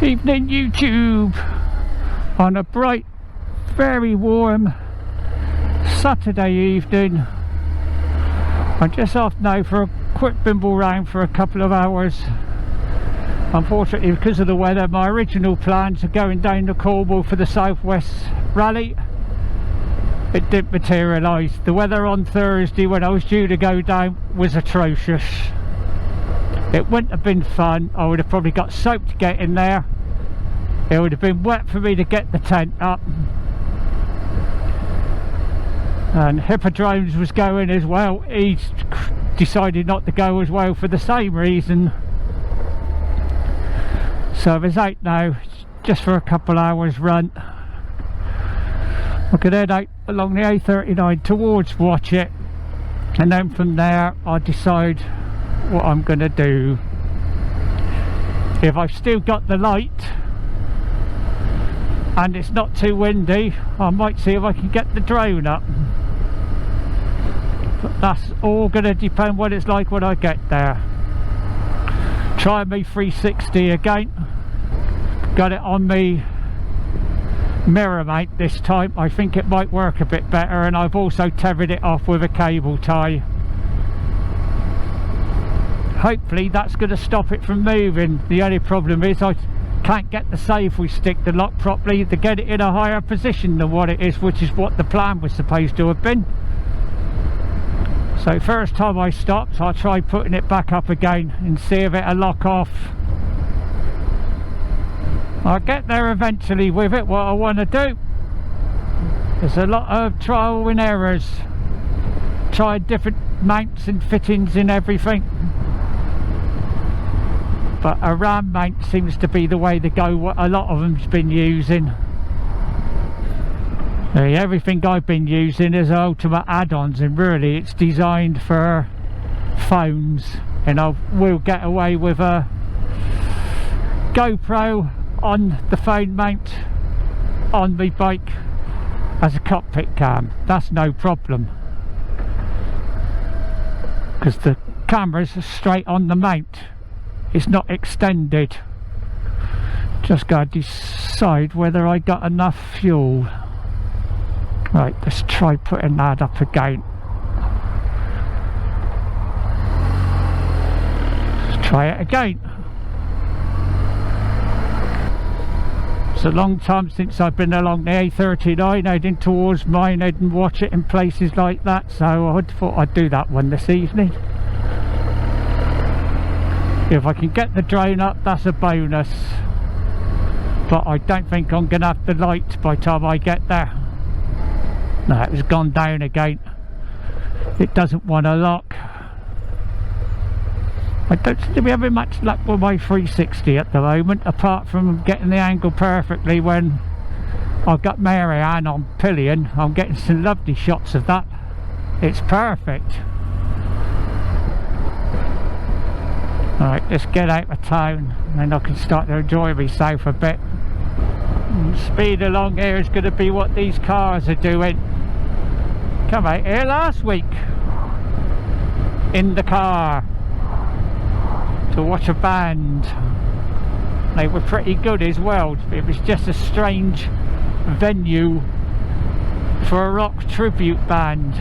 Evening YouTube on a bright, very warm Saturday evening. I'm just off now for a quick bimble round for a couple of hours. Unfortunately, because of the weather, my original plans of going down to Cornwall for the Southwest Rally, it didn't materialise. The weather on Thursday when I was due to go down was atrocious. It wouldn't have been fun. I would have probably got soaked getting there. It would have been wet for me to get the tent up. And Hippodromes was going as well. He decided not to go as well for the same reason. So I was out now just for a couple hours run. I could head out along the A39 towards Watchet, and then from there I'll decide what I'm going to do. If I've still got the light and it's not too windy, I might see if I can get the drone up, but that's all going to depend what it's like when I get there. Try me 360 again. Got it on me mirror mount this time. I think it might work a bit better, and I've also tethered it off with a cable tie. Hopefully that's going to stop it from moving. The only problem is I can't get the safety stick to lock properly to get it in a higher position than what it is, which is what the plan was supposed to have been. So first time I stopped, I'll try putting it back up again and see if it'll lock off. I'll get there eventually with it. What I want to do, there's a lot of trial and errors, tried different mounts and fittings and everything, but a ram mount seems to be the way to go, what a lot of them's been using. Everything I've been using is ultimate add-ons, and really it's designed for phones, and I will get away with a GoPro on the phone mount on the bike as a cockpit cam. That's no problem, because the camera's straight on the mount, it's not extended. Just gotta decide whether I got enough fuel. Right, let's try putting that up again. Let's try it again. It's a long time since I've been along the A39 heading towards Minehead and Watchet in places like that, so I thought I'd do that one this evening. If I can get the drone up, that's a bonus, but I don't think I'm going to have the light by the time I get there. No, it's gone down again. It doesn't want to lock. I don't seem to be having much luck with my 360 at the moment, apart from getting the angle perfectly when I've got Mary Ann on pillion. I'm getting some lovely shots of that. It's perfect. Alright, let's get out of town, and then I can start to enjoy myself a bit. Speed along here is going to be what these cars are doing. Come out here last week in the car to watch a band. They were pretty good as well. It was just a strange venue for a rock tribute band,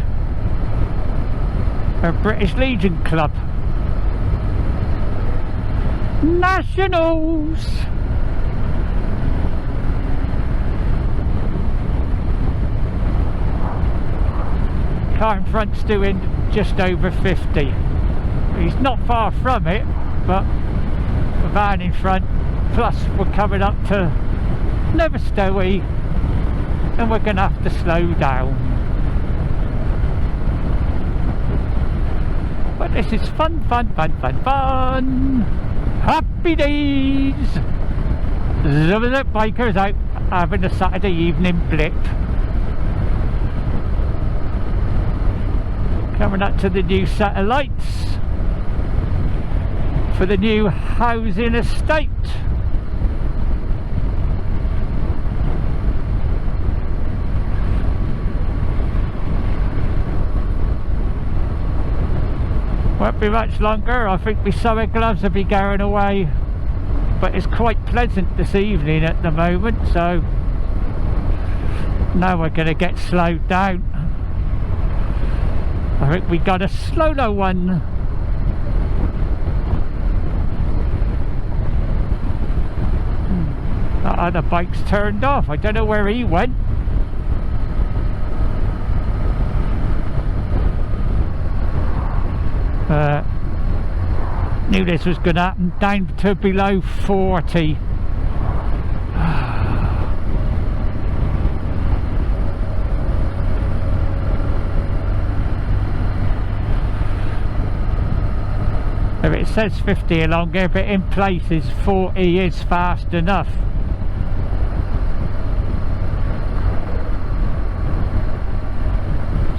a British Legion Club. Nationals! Car in front's doing just over 50. He's not far from it, but the van in front, plus we're coming up to Neverstowy, and we're going to have to slow down. But this is fun, fun, fun, fun, fun! Happy days! Some of the bikers out having a Saturday evening blip. Coming up to the new satellites for the new housing estate. Won't be much longer. I think my summer gloves will be going away but it's quite pleasant this evening at the moment, so now we're going to get slowed down. I think we got a slow one. That other bike's turned off. I don't know where he went. Knew this was going to happen. Down to below 40. If it says 50 along here, but in places 40 is fast enough.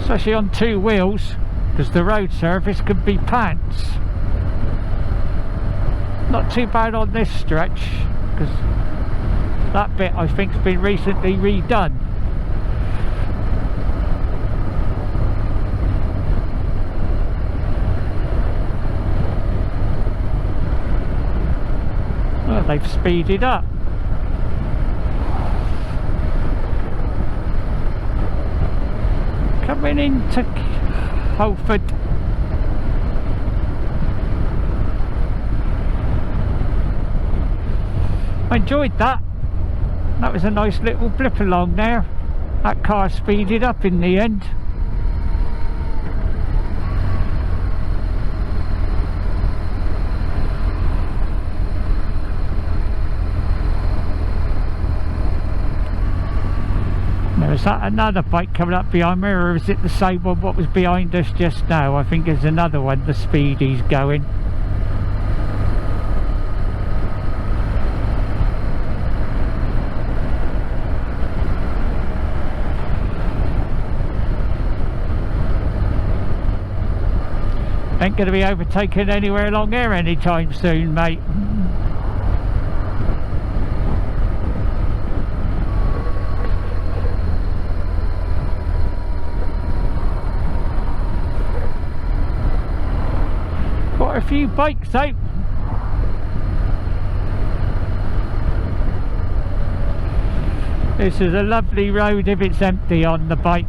Especially on two wheels, because the road surface could be pants. Not too bad on this stretch, because that bit I think has been recently redone. Well, they've speeded up. Coming into Holford. I enjoyed that. That was a nice little blip along there. That car speeded up in the end. Now, is that another bike coming up behind me, or is it the same one what was behind us just now? I think there's another one, the Speedy's going. Ain't going to be overtaken anywhere along here anytime soon, mate. Quite a few bikes out. This is a lovely road if it's empty on the bike.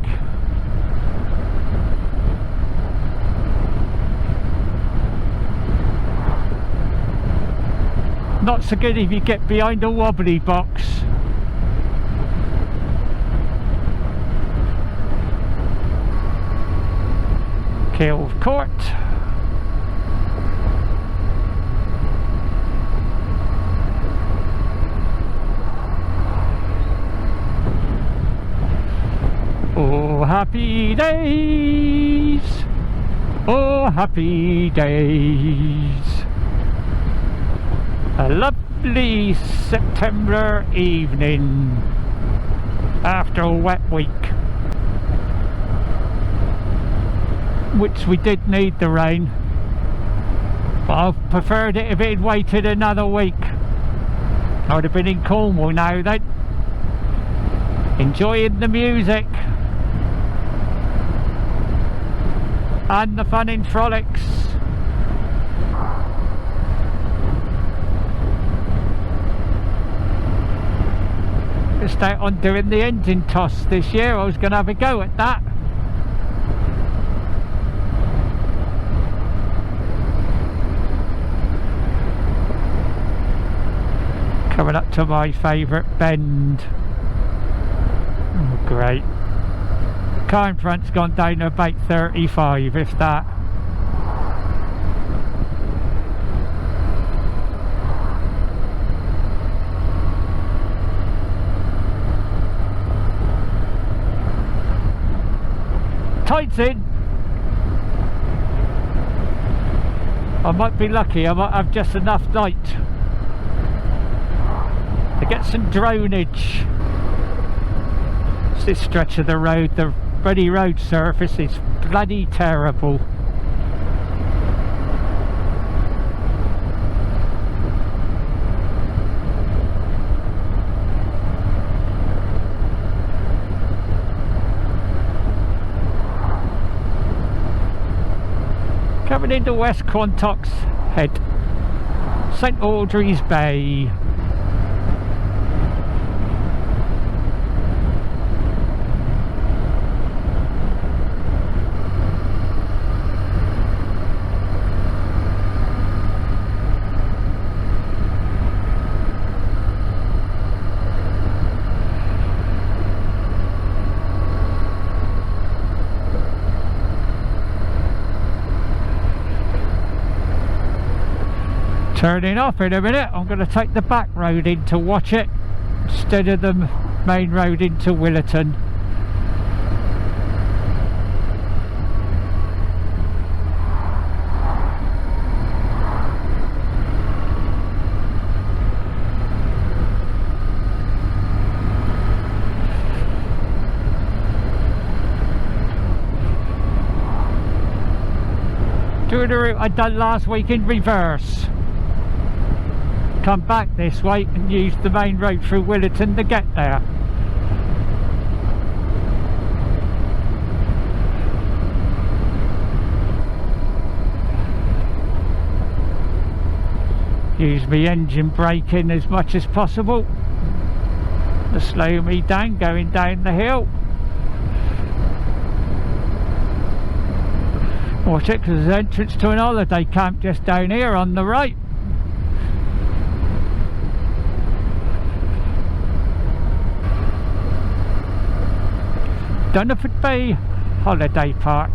Not so good if you get behind a wobbly box. Kilve Court. Oh, happy days. Oh, happy days. A lovely September evening after a wet week, which we did need the rain, but I preferred it if it had waited another week. I would have been in Cornwall now then, enjoying the music and the fun in frolics. Missed out on doing the engine toss this year. I was going to have a go at that. Coming up to my favourite bend. Oh, great. Car in front's gone down to about 35, if that. Tide's in. I might be lucky, I might have just enough light to get some dronage. It's this stretch of the road, the bloody road surface is bloody terrible. Coming into West Quantock's Head, St Audrey's Bay. Turning off in a minute, I'm going to take the back road into Watchet instead of the main road into Willerton. Doing the route I done last week in reverse. Come back this way and use the main road through Willerton to get there. Use my engine braking as much as possible to slow me down going down the hill. Watch it, because there's an entrance to an holiday camp just down here on the right. Dunford Bay Holiday Park.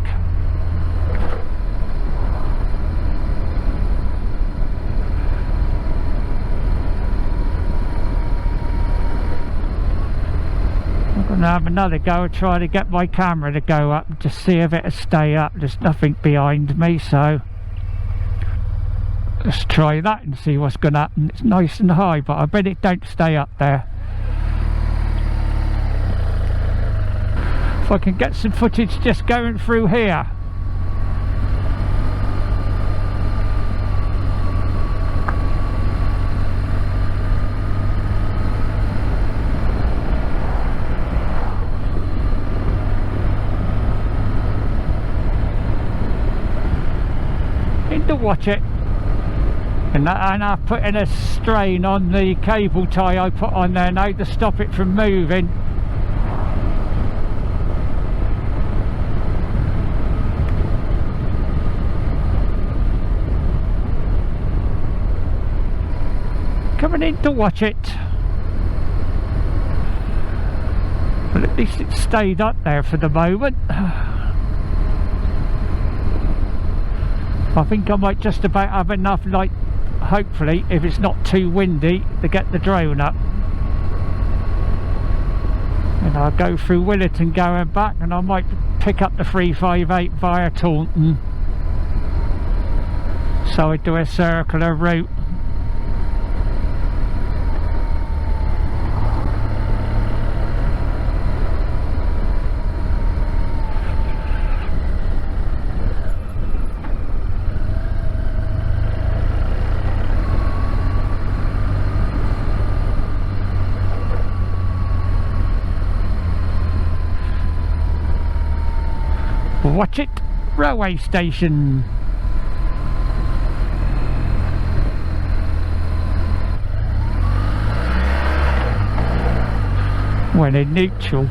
I'm going to have another go and try to get my camera to go up and just see if it'll stay up. There's nothing behind me, so let's try that and see what's going to happen. It's nice and high, but I bet it don't stay up there. If I can get some footage just going through here. Into Watchet. And I've put in a strain on the cable tie I put on there now to stop it from moving. Coming in to Watchet, but at least it stayed up there for the moment. I think I might just about have enough light, hopefully, if it's not too windy, to get the drone up. And I'll go through Willerton going back, and I might pick up the 358 via Taunton, so I do a circular route. Watchet railway station. When in neutral.